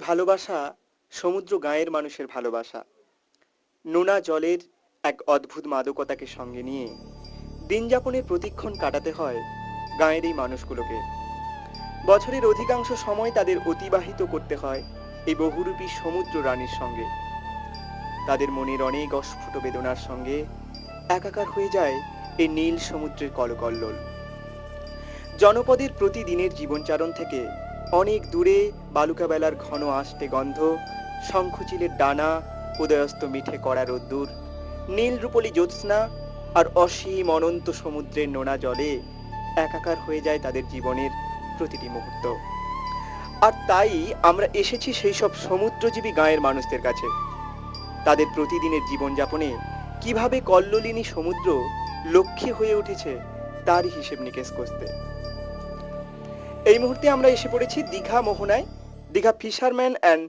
ভালোবাসা সমুদ্র গাঁয়ের মানুষের ভালোবাসা। নোনা জলের এক অদ্ভুত মাদকতাকে সঙ্গে নিয়ে দিনযাপনের প্রতিক্ষণ কাটাতে হয় গাঁয়ের এই মানুষগুলোকে। বছরের অধিকাংশ সময় তাদের অতিবাহিত করতে হয় এই বহুরূপী সমুদ্র রানীর সঙ্গে। তাদের মনের অনেক অস্ফুট বেদনার সঙ্গে একাকার হয়ে যায় এই নীল সমুদ্রের কলকল্লোল। জনপদের প্রতিদিনের জীবনচারণ থেকে অনেক দূরে বালুকাবেলার ঘন আষ্টে গন্ধ, শঙ্খচিলের ডানা, উদয়স্ত মিঠে কড়া রোদ্দুর, নীল রূপলি জ্যোৎস্না আর অসীম অনন্ত সমুদ্রের নোনা জলে একাকার হয়ে যায় তাদের জীবনের প্রতিটি মুহূর্ত। আর তাই আমরা এসেছি সেই সব সমুদ্রজীবী গাঁয়ের মানুষদের কাছে। তাদের প্রতিদিনের জীবনযাপনে কিভাবে কল্লোলিনী সমুদ্র লক্ষ্মী হয়ে উঠেছে তারই হিসেব নিকেশ করতে। এই মুহূর্তে আমরা এসে পড়েছি দীঘা মোহনায়, Digha fisherman and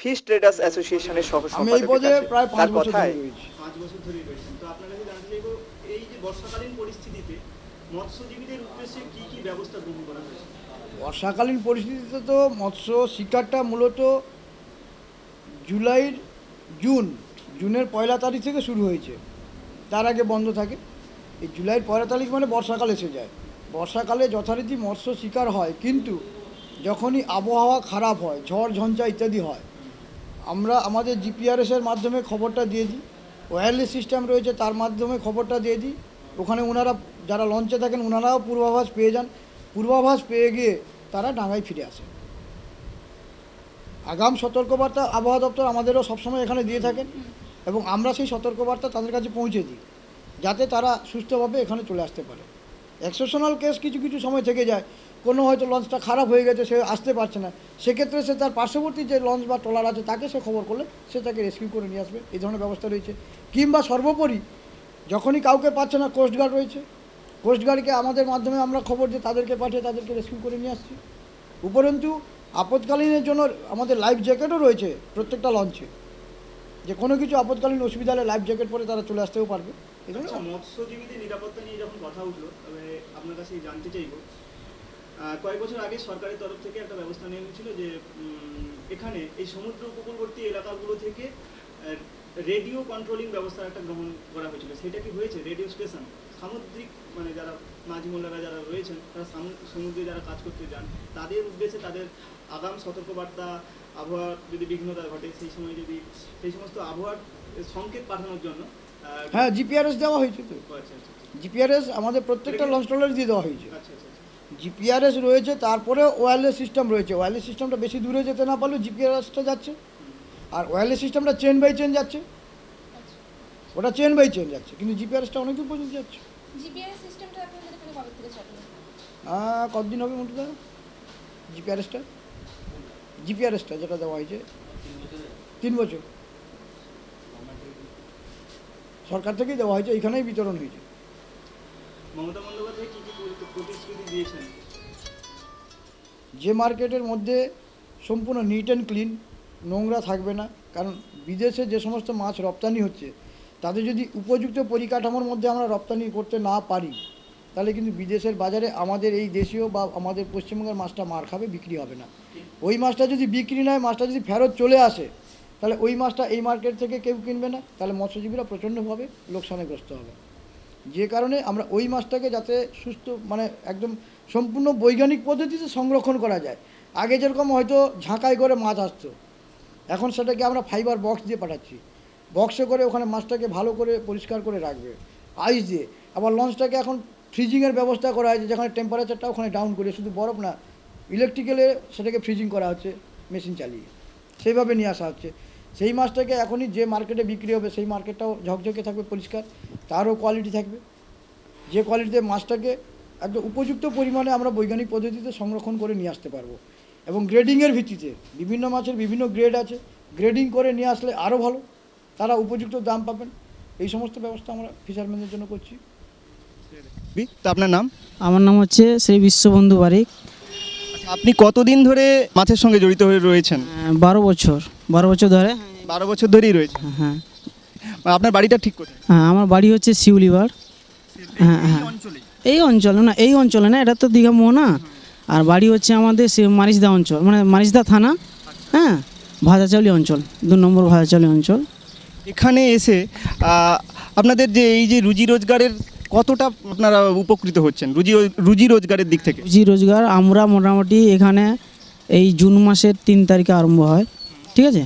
fish traders অ্যাসোসিয়েশনের সহ সম্পাদকের প্রায় 5 বছর কথায় রয়েছে। 5 বছর ধরেই রয়েছেন। তো আপনার কাছে জানতে চাইবো, এই যে বর্ষাকালীন পরিস্থিতিতে মৎস্যজীবীদের উদ্দেশ্যে কি কি ব্যবস্থা গ্রহণ করা হয়েছে? বর্ষাকালীন পরিস্থিতিতে তো মৎস্য শিকারটা মূলত জুনের 1 তারিখ থেকে শুরু হয়েছে, তার আগে বন্ধ থাকে। এই জুলাইয়ের 1 তারিখ মানে বর্ষাকাল এসে যায়। বর্ষাকালে যথারীতি মৎস্য শিকার হয়, কিন্তু যখনই আবহাওয়া খারাপ হয়, ঝড় ঝঞ্ঝা ইত্যাদি হয়, আমরা আমাদের জিপিআরএসের মাধ্যমে খবরটা দিয়ে দিই। ওয়্যারলেস সিস্টেম রয়েছে, তার মাধ্যমে খবরটা দিয়ে দিই। ওখানে ওনারা যারা লঞ্চে থাকেন ওনারাও পূর্বাভাস পেয়ে যান। পূর্বাভাস পেয়ে গিয়ে তারা ডাঙায় ফিরে আসে। আগাম সতর্কবার্তা আবহাওয়া দপ্তর আমাদেরও সবসময় এখানে দিয়ে থাকেন, এবং আমরা সেই সতর্কবার্তা তাদের কাছে পৌঁছে দিই, যাতে তারা সুস্থভাবে এখানে চলে আসতে পারে। এক্সেপশনাল কেস কিছু কিছু সময় থেকে যায়, কোনো হয়তো লঞ্চটা খারাপ হয়ে গেছে, সে আসতে পারছে না, সেক্ষেত্রে সে তার পার্শ্ববর্তী যে লঞ্চ বা ট্রলার আছে তাকে সে খবর করলে সে তাকে রেস্কিউ করে নিয়ে আসবে, এই ধরনের ব্যবস্থা রয়েছে। কিংবা সর্বোপরি যখনই কাউকে পাচ্ছে না, কোস্টগার্ড রয়েছে, কোস্টগার্ডকে আমাদের মাধ্যমে আমরা খবর দিয়ে তাদেরকে পাঠিয়ে তাদেরকে রেস্কিউ করে নিয়ে আসছি। উপরন্তু আপৎকালীনের জন্য আমাদের লাইফ জ্যাকেটও রয়েছে প্রত্যেকটা লঞ্চে, যে কোনো কিছু আপৎকালীন অসুবিধা হলে লাইফ জ্যাকেট পরে তারা চলে আসতেও পারবে। এই জন্য মৎস্যজীবীদের নিরাপত্তা নিয়ে যখন কথা উঠলো, তবে আপনার কাছে জানতে চাইবো, কয়েক বছর আগে সরকারের তরফ থেকে একটা ব্যবস্থা নেওয়া হয়েছিল যে এখানে এই সমুদ্র উপকূলবর্তী এলাকাগুলো থেকে রেডিও কন্ট্রোলিং ব্যবস্থা একটা গ্রহণ করা হয়েছিল। সেটা কি হয়েছে? রেডিও স্টেশন সামুদ্রিক মানে যারা মাঝি মোল্লারা যারা রয়েছেন, তারা সমুদ্রে যারা কাজ করতে যান, তাদের উদ্দেশ্যে তাদের আগাম সতর্কবার্তা, আবহাওয়ার যদি বিঘ্নতা ঘটে সেই সময় যদি সেই সমস্ত আবহাওয়ার সংকেত পাঠানোর জন্য হ্যাঁ, জিপিআরএস দেওয়া হয়েছে। তো জিপিআরএস আমাদের প্রত্যেকটা লঞ্চ ট্রলারে দিয়ে দেওয়া হয়েছে। জিপিআরএস রয়েছে, তারপরে ওয়্যারলেস সিস্টেম রয়েছে। ওয়্যারলেস সিস্টেমটা বেশি দূরে যেতে না পারলেও জিপিআরএসটা যাচ্ছে, আর ওয়্যারলেস সিস্টেমটা চেন বাই চেন যাচ্ছে, ওটা চেন বাই চেন যাচ্ছে, কিন্তু জিপিআরএসটা অনেক দূর পর্যন্ত যাচ্ছে। জিপিআরএস সিস্টেমটা আপনাদের এখানে কবে থেকে চালু? কতদিন হবে মোটে দাদা জিপিআরএসটা যেটা দেওয়া হয়েছে? 3 বছর সরকার থেকেই দেওয়া হয়েছে, এখানেই বিতরণ হয়েছে। মমতা বন্দ্যোপাধ্যায় কি কি প্রতিশ্রুতি দিয়েছেন? যে মার্কেটের মধ্যে সম্পূর্ণ নিট অ্যান্ড ক্লিন, নোংরা থাকবে না, কারণ বিদেশে যে সমস্ত মাছ রপ্তানি হচ্ছে তাদের যদি উপযুক্ত পরিকাঠামোর মধ্যে আমরা রপ্তানি করতে না পারি, তাহলে কিন্তু বিদেশের বাজারে আমাদের এই দেশীয় বা আমাদের পশ্চিমবঙ্গের মাছটা মার খাবে, বিক্রি হবে না। ওই মাছটা যদি বিক্রি নয়, মাছটা যদি ফেরত চলে আসে, তাহলে ওই মাছটা এই মার্কেট থেকে কেউ কিনবে না, তাহলে মৎস্যজীবীরা প্রচণ্ডভাবে লোকসানগ্রস্ত হবে। যে কারণে আমরা ওই মাছটাকে যাতে সুস্থ মানে একদম সম্পূর্ণ বৈজ্ঞানিক পদ্ধতিতে সংরক্ষণ করা যায়। আগে যেরকম হয়তো ঝাঁকাই করে মাছ আসতো, এখন সেটাকে আমরা ফাইবার বক্স দিয়ে পাঠাচ্ছি, বক্সে করে ওখানে মাছটাকে ভালো করে পরিষ্কার করে রাখবে আইস দিয়ে। আবার লঞ্চটাকে এখন ফ্রিজিংয়ের ব্যবস্থা করা হয়েছে, যেখানে টেম্পারেচারটা ওখানে ডাউন করে, শুধু বরফ না, ইলেকট্রিক্যালে সেটাকে ফ্রিজিং করা হচ্ছে মেশিন চালিয়ে, সেইভাবে নিয়ে আসা হচ্ছে। সেই মাছটাকে এখনই যে মার্কেটে বিক্রি হবে সেই মার্কেটটাও ঝকঝকে থাকবে, পরিষ্কার, তারও কোয়ালিটি থাকবে, যে কোয়ালিটিতে মাছটাকে একদম উপযুক্ত পরিমাণে আমরা বৈজ্ঞানিক পদ্ধতিতে সংরক্ষণ করে নিয়ে আসতে পারবো। এবং গ্রেডিংয়ের ভিত্তিতে বিভিন্ন মাছের বিভিন্ন গ্রেড আছে, গ্রেডিং করে নিয়ে আসলে আরও ভালো, তারা উপযুক্ত দাম পাবেন। এই সমস্ত ব্যবস্থা আমরা ফিশারম্যানদের জন্য করছি। তো আপনার নাম? আমার নাম হচ্ছে শ্রী বিশ্ববন্ধু বারিক। আচ্ছা, আপনি কতদিন ধরে মাছের সঙ্গে জড়িত হয়ে রয়েছেন? 12 বছর ধরে। 12 বছর ধরেই রয়েছে? হ্যাঁ। আপনার বাড়িটা ঠিক কোথায়? হ্যাঁ, আমার বাড়ি হচ্ছে শিউলিবার। হ্যাঁ হ্যাঁ, এই অঞ্চলে না, এটা তো দীঘা মোহনা। আর বাড়ি হচ্ছে আমাদের মারিচদা অঞ্চল, মানে মারিচদা থানা, হ্যাঁ, ভাজাচাউলি অঞ্চল, 2 নম্বর ভাজাচাউলি অঞ্চল। এখানে এসে আপনাদের যে এই যে রুজি রোজগারের কতটা আপনারা উপকৃত হচ্ছেন রুজি রোজগারের দিক থেকে? রুজি রোজগার আমরা মোটামুটি এখানে এই জুন মাসের 3 তারিখে আরম্ভ হয়, ঠিক আছে।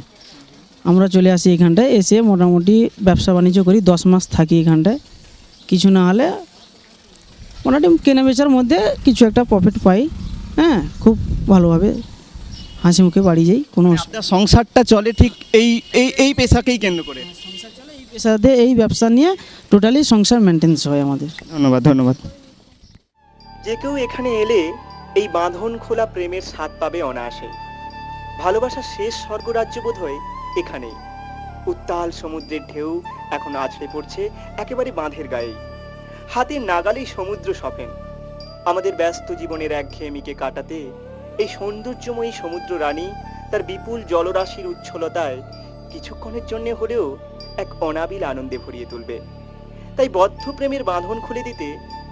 আমরা চলে আসি এখানটায়, এসে মোটামুটি ব্যবসা বাণিজ্য করি, 10 মাস থাকি এখানটায়। কিছু না হলে মোটামুটি কেনা বেচার মধ্যে কিছু একটা প্রফিট পাই। হ্যাঁ, খুব ভালোভাবে হাসি মুখে বাড়ি যাই, কোনো আপনার সংসারটা চলে ঠিক এই এই এই পেশাকেই কেন্দ্র করে? সংসার চলে এই পেশাতে, এই ব্যবসা নিয়ে টোটালি সংসার মেনটেন্স হয় আমাদের। ধন্যবাদ ধন্যবাদ। যে কেউ এখানে এলে এই বাঁধন খোলা প্রেমের স্বাদ পাবে অনায়াসে। ভালোবাসার শেষ স্বর্গরাজ্য বোধ হয় এখানেই। উত্তাল সমুদ্রের ঢেউ এখন আছড়ে পড়ছে একেবারে বাঁধের গায়ে। হাতের নাগালেই সমুদ্র সফেন। আমাদের ব্যস্ত জীবনের একঘেয়েমিকে কাটাতে এই সৌন্দর্যময়ী সমুদ্র রানী তার বিপুল জলরাশির উচ্ছলতায় কিছুক্ষণের জন্য হলেও এক অনাবিল আনন্দে ভরিয়ে তুলবে। তাই বদ্ধ প্রেমের বাঁধন খুলে দিতে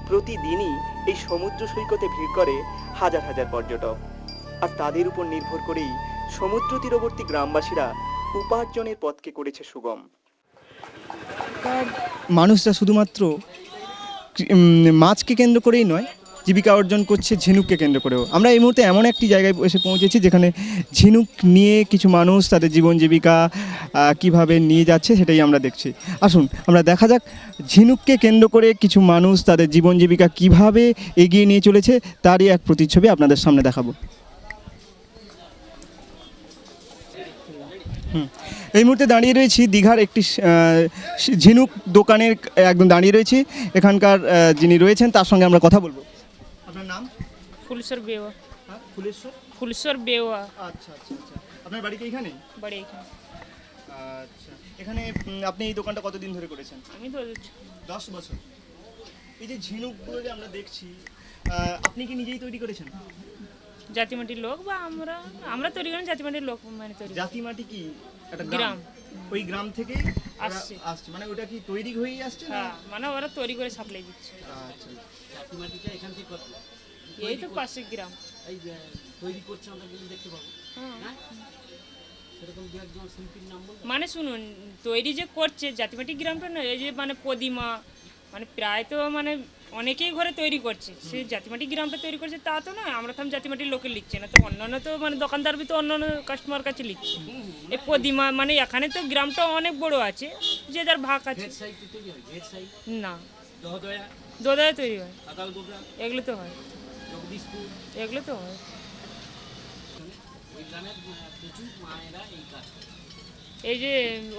প্রতিদিনই এই সমুদ্র সৈকতে ভিড় করে হাজার হাজার পর্যটক। আর তাদের উপর নির্ভর করেই সমুদ্র তীরবর্তী গ্রামবাসীরা উপার্জনের পথকে করেছে সুগম। মানুষরা শুধুমাত্র মাছকে কেন্দ্র করেই নয়, জীবিকা অর্জন করছে ঝিনুককে কেন্দ্র করেও। আমরা এই মুহূর্তে এমন একটি জায়গায় এসে পৌঁছেছি যেখানে ঝিনুক নিয়ে কিছু মানুষ তাদের জীবন জীবিকা কিভাবে নিয়ে যাচ্ছে সেটাই আমরা দেখছি। আসুন আমরা দেখা যাক ঝিনুককে কেন্দ্র করে কিছু মানুষ তাদের জীবন জীবিকা কিভাবে এগিয়ে নিয়ে চলেছে তারই এক প্রতিচ্ছবি আপনাদের সামনে দেখাবো। এই মুহূর্তে দাঁড়িয়ে রয়েছি দীঘার একটি ঝিনুক দোকানের একদম দাঁড়িয়ে রয়েছি। এখানকার যিনি রয়েছেন তার সঙ্গে আমরা কথা বলবো। আপনার নাম? ফুলসর বেওয়া। হ্যাঁ, ফুলেশ্বর। ফুলসর বেওয়া আচ্ছা আচ্ছা আচ্ছা। আপনার বাড়ি কি এখানে? বাড়ি এখানে। আচ্ছা, এখানে আপনি এই দোকানটা কতদিন ধরে করেছেন? আমি তো 10 বছর। এই যে ঝিনুকগুলো যে আমরা দেখছি, আপনি কি নিজেই তৈরি করেছেন? জাতিমাটির লোক বা আমরা তৈরি করি, জাতিমাটির লোক মানে তৈরি করি। জাতিমাটি কি একটা গ্রাম। ওই গ্রাম থেকে আসছে। আসছে, মানে ওটা কি তৈরি হয়েই আসছে না? হ্যাঁ, মানে ওরা তৈরি করে সাপ্লাই দিচ্ছে। আচ্ছা। এই তো পাশের গ্রাম। হ্যাঁ। মানে শুনুন, তৈরি যে করছে জাতিমাটি গ্রামটা না, এই যে মানে প্রতিমা মানে প্রায় তো মানে অনেকেই ঘরে তৈরি করছে, সে জাতিমাটি গ্রামটা তৈরি করছে তা তো নয়। আমরা তো জাতিমাটির লোকে লিখছে না, তো অন্যান্য তো মানে দোকানদার তো অন্যান্য কাস্টমার কাছে লিখছে। এই প্রতিমা মানে এখানে তো গ্রামটা অনেক বড় আছে, যে যার ভাগ আছে। না, দোদয়া তৈরি হয়, এগুলো তো হয়, এগুলো তো হয়। এই যে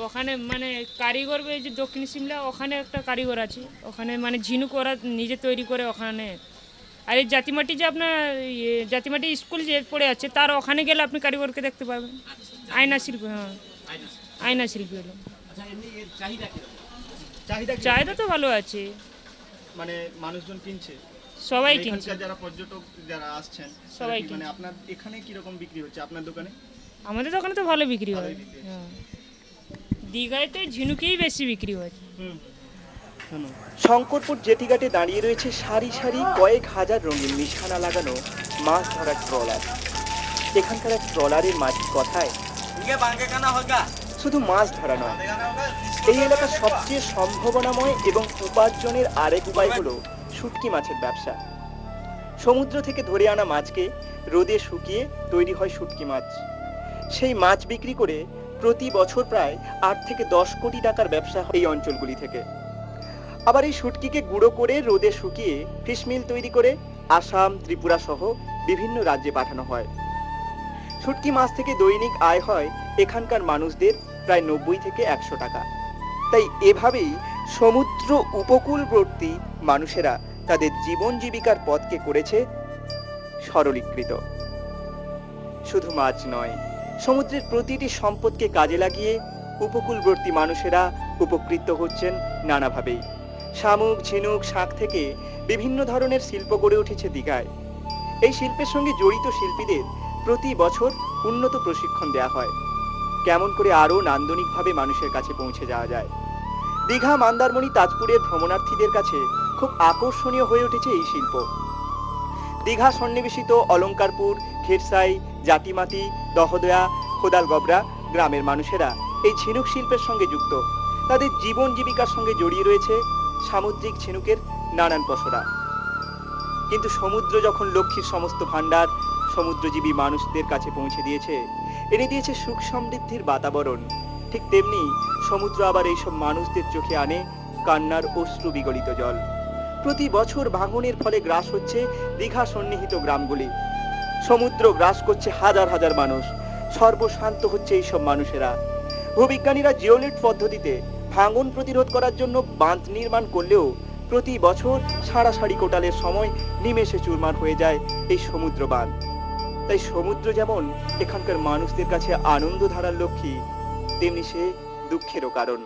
ওখানে মানে কারিগর, এই যে দক্ষিণ সিমলা ওখানে একটা কারিগর আছে, ওখানে মানে ঝিনুক ওরা নিজে তৈরি করে ওখানে। আর এই জাতিমাটি যে আপনার জাতিমাটি স্কুল যে পড়ে আছে তার ওখানে গেলে আপনি কারিগরকে দেখতে পাবেন। আয়না শিল্পী, হ্যাঁ আয়না শিল্পী হলো। চাহিদা তো ভালো আছে, মানে মানুষজন কিনছে, সবাই কিনছে। এখানকার যারা পর্যটক যারা আসছেন সবাই মানে আপনার এখানে কি রকম বিক্রি হচ্ছে আপনার দোকানে? আমাদের দোকানে তো ভালো বিক্রি হয়। ভালোই বিক্রি হচ্ছে। হ্যাঁ, দীঘায় তো ঝিনুকেই বেশি বিক্রি হয়। শঙ্করপুর জেটিঘাটে দাঁড়িয়ে রয়েছে সারি সারি কয়েক হাজার রঙিন নিশানা লাগানো মাছ ধরার ট্রলার। এখানকার এক ট্রলারের মাঝির কথায় শুধু মাছ ধরা নয়, এই এলাকার সবচেয়ে সম্ভাবনাময় এবং উপার্জনের আরেক উপায় হলো শুটকি মাছের ব্যবসা। সমুদ্র থেকে ধরে আনা মাছকে রোদে শুকিয়ে তৈরি হয় শুটকি মাছ। সেই মাছ বিক্রি করে প্রতি বছর প্রায় 8 থেকে 10 কোটি টাকার ব্যবসা হয় এই অঞ্চলগুলি থেকে। আবার এই শুটকিকে গুঁড়ো করে রোদে শুকিয়ে ফিশ মিল তৈরি করে আসাম, ত্রিপুরা সহ বিভিন্ন রাজ্যে পাঠানো হয়। শুটকি মাছ থেকে দৈনিক আয় হয় এখানকার মানুষদের প্রায় 90 থেকে 100 টাকা। তাই এভাবেই সমুদ্র উপকূলবর্তী মানুষেরা তাদের জীবন জীবিকার পথকে করেছে সরলীকৃত। শুধু মাছ নয়, সমুদ্রের প্রতিটি সম্পদকে কাজে লাগিয়ে উপকূলবর্তী মানুষেরা উপকৃত হচ্ছেন নানাভাবেই। শামুক, ঝিনুক, শাঁখ থেকে বিভিন্ন ধরনের শিল্প গড়ে উঠেছে দীঘায়। এই শিল্পের সঙ্গে জড়িত শিল্পীদের প্রতি বছর উন্নত প্রশিক্ষণ দেওয়া হয়, কেমন করে আরও নান্দনিকভাবে মানুষের কাছে পৌঁছে যাওয়া যায়। দীঘা, মন্দারমণি, তাজপুরের ভ্রমণার্থীদের কাছে খুব আকর্ষণীয় হয়ে উঠেছে এই শিল্প। দীঘা সন্নিবেশিত অলঙ্কারপুর, খেরসাই, জাতিমাটি, দহদয়া, খোদাল গবরা গ্রামের মানুষেরা এই ঝিনুক শিল্পের সঙ্গে যুক্ত। তাদের জীবন জীবিকার সঙ্গে জড়িয়ে রয়েছে সামুদ্রিক ঝিনুকের নানান পসরা। কিন্তু সমুদ্র যখন লক্ষ্মীর সমস্ত ভাণ্ডার সমুদ্রজীবী মানুষদের কাছে পৌঁছে দিয়েছে, এনে দিয়েছে সুখ সমৃদ্ধির বাতাবরণ, ঠিক তেমনি সমুদ্র আবার এইসব মানুষদের চোখে আনে কান্নার অশ্রু বিগলিত জল। প্রতি বছর ভাঙনের ফলে গ্রাস হচ্ছে দীঘা সন্নিহিত গ্রামগুলি। সমুদ্র গ্রাস করছে হাজার হাজার মানুষ। সর্বশান্ত হচ্ছে এইসব মানুষেরা। ভূবিজ্ঞানীরা জিওলিট পদ্ধতিতে ভাঙন প্রতিরোধ করার জন্য বাঁধ নির্মাণ করলেও প্রতি বছর সাড়াসাড়ি কোটালের সময় নিমেষে চুরমার হয়ে যায় এই সমুদ্র বাঁধ। তাই সমুদ্র যেমন এখানকার মানুষদের কাছে আনন্দ ধারার লক্ষ্মী, তেমনি সে দুঃখেরও কারণ।